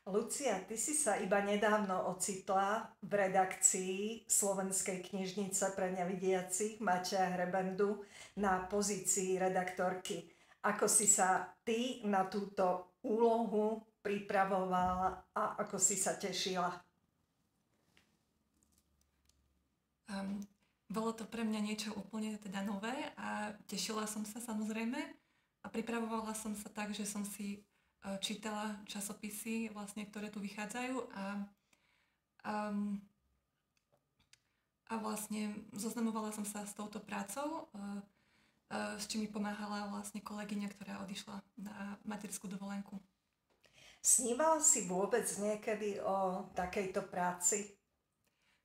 Lucia, ty si sa iba nedávno ocitla v redakcii Slovenskej knižnice pre nevidiacich Mateja Hrebendu na pozícii redaktorky. Ako si sa ty na túto úlohu pripravovala a ako si sa tešila? Um, Bolo to pre mňa niečo úplne teda nové a tešila som sa samozrejme a pripravovala som sa tak, že som si čítala časopisy, vlastne, ktoré tu vychádzajú um, a vlastne zoznamovala som sa s touto prácou, s čím mi pomáhala vlastne kolegyňa, ktorá odišla na materskú dovolenku. Snívala si vôbec niekedy o takejto práci?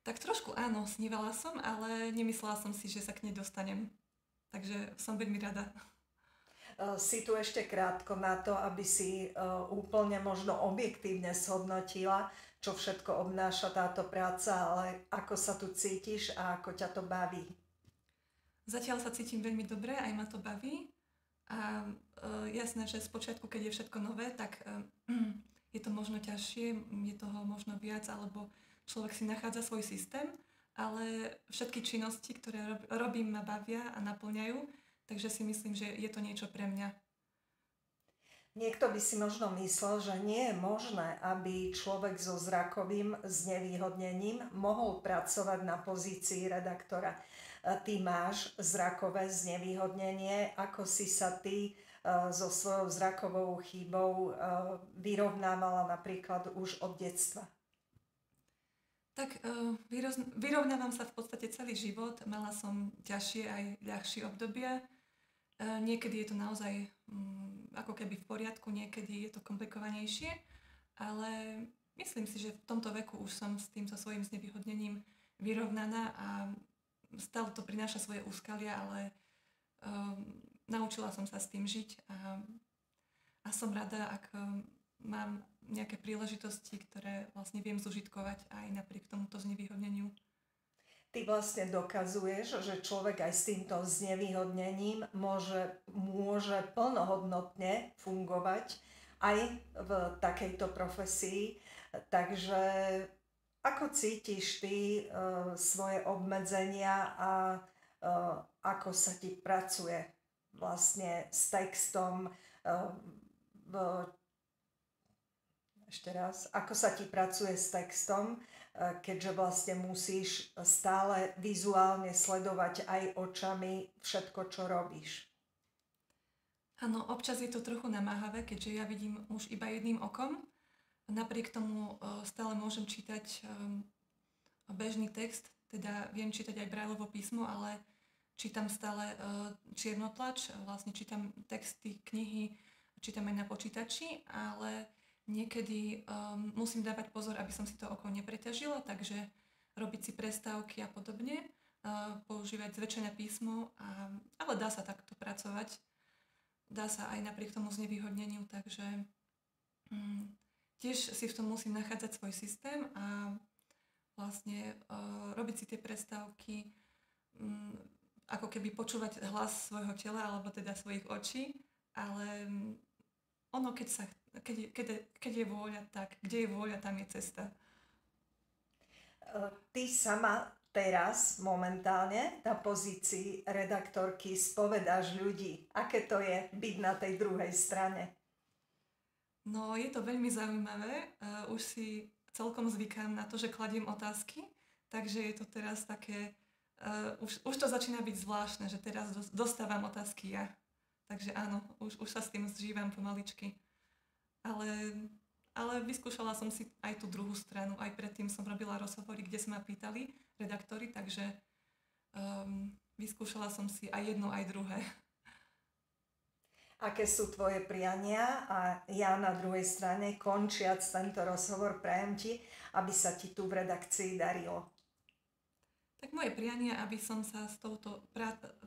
Tak trošku áno, snívala som, ale nemyslela som si, že sa k nej dostanem. Takže som veľmi rada. Si tu ešte krátko na to, aby si úplne možno objektívne zhodnotila, čo všetko obnáša táto práca, ale ako sa tu cítiš a ako ťa to baví. Zatiaľ sa cítim veľmi dobre, aj ma to baví. A jasné, že spočiatku, keď je všetko nové, tak je to možno ťažšie, je toho možno viac, alebo človek si nachádza svoj systém, ale všetky činnosti, ktoré robím, ma bavia a naplňajú, takže si myslím, že je to niečo pre mňa. Niekto by si možno myslel, že nie je možné, aby človek so zrakovým znevýhodnením mohol pracovať na pozícii redaktora. Ty máš zrakové znevýhodnenie, ako si sa ty so svojou zrakovou chybou vyrovnávala napríklad už od detstva? Tak vyrovnávam sa v podstate celý život. Mala som ťažšie aj ľahšie obdobia. Niekedy je to naozaj ako keby v poriadku, niekedy je to komplikovanejšie, ale myslím si, že v tomto veku už som s týmto svojím znevýhodnením vyrovnaná a stále to prináša svoje úskalia, ale naučila som sa s tým žiť a som rada, ak mám nejaké príležitosti, ktoré vlastne viem zužitkovať aj napriek tomuto znevýhodneniu. Ty vlastne dokazuješ, že človek aj s týmto znevýhodnením môže plnohodnotne fungovať aj v takejto profesii. Takže ako cítiš ty svoje obmedzenia a ako sa ti pracuje vlastne s textom ešte raz, ako sa ti pracuje s textom, keďže vlastne musíš stále vizuálne sledovať aj očami všetko, čo robíš? Áno, občas je to trochu namáhavé, keďže ja vidím už iba jedným okom. Napriek tomu stále môžem čítať bežný text, teda viem čítať aj Braillovo písmo, ale čítam stále čierno-tlač, vlastne čítam texty, knihy, čítam aj na počítači, ale niekedy musím dávať pozor, aby som si to oko nepreťažila, takže robiť si prestávky a podobne, používať zväčšené písmo, ale dá sa takto pracovať. Dá sa aj napriek tomu znevýhodneniu, takže tiež si v tom musím nachádzať svoj systém a vlastne robiť si tie prestávky, ako keby počúvať hlas svojho tela alebo teda svojich očí, ale ono, keď je vôľa, tak kde je vôľa, tam je cesta. Ty sama teraz momentálne na pozícii redaktorky spovedáš ľudí. Aké to je byť na tej druhej strane? No, je to veľmi zaujímavé. Už si celkom zvykám na to, že kladiem otázky, takže je to teraz také... Už to začína byť zvláštne, že teraz dostávam otázky ja. Takže áno, už sa s tým zžívam pomaličky. Ale vyskúšala som si aj tú druhú stranu. Aj predtým som robila rozhovory, kde sa ma pýtali redaktori, takže vyskúšala som si aj jedno, aj druhé. Aké sú tvoje priania? A ja na druhej strane, končiac tento rozhovor, prajem ti, aby sa ti tu v redakcii darilo. Tak moje prianie, aby som sa s touto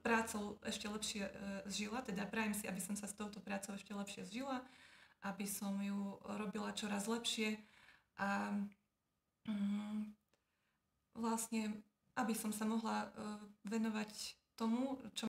prácou ešte lepšie zžila, teda prajem si, aby som sa s touto prácou ešte lepšie zžila, aby som ju robila čoraz lepšie a vlastne, aby som sa mohla venovať tomu, čo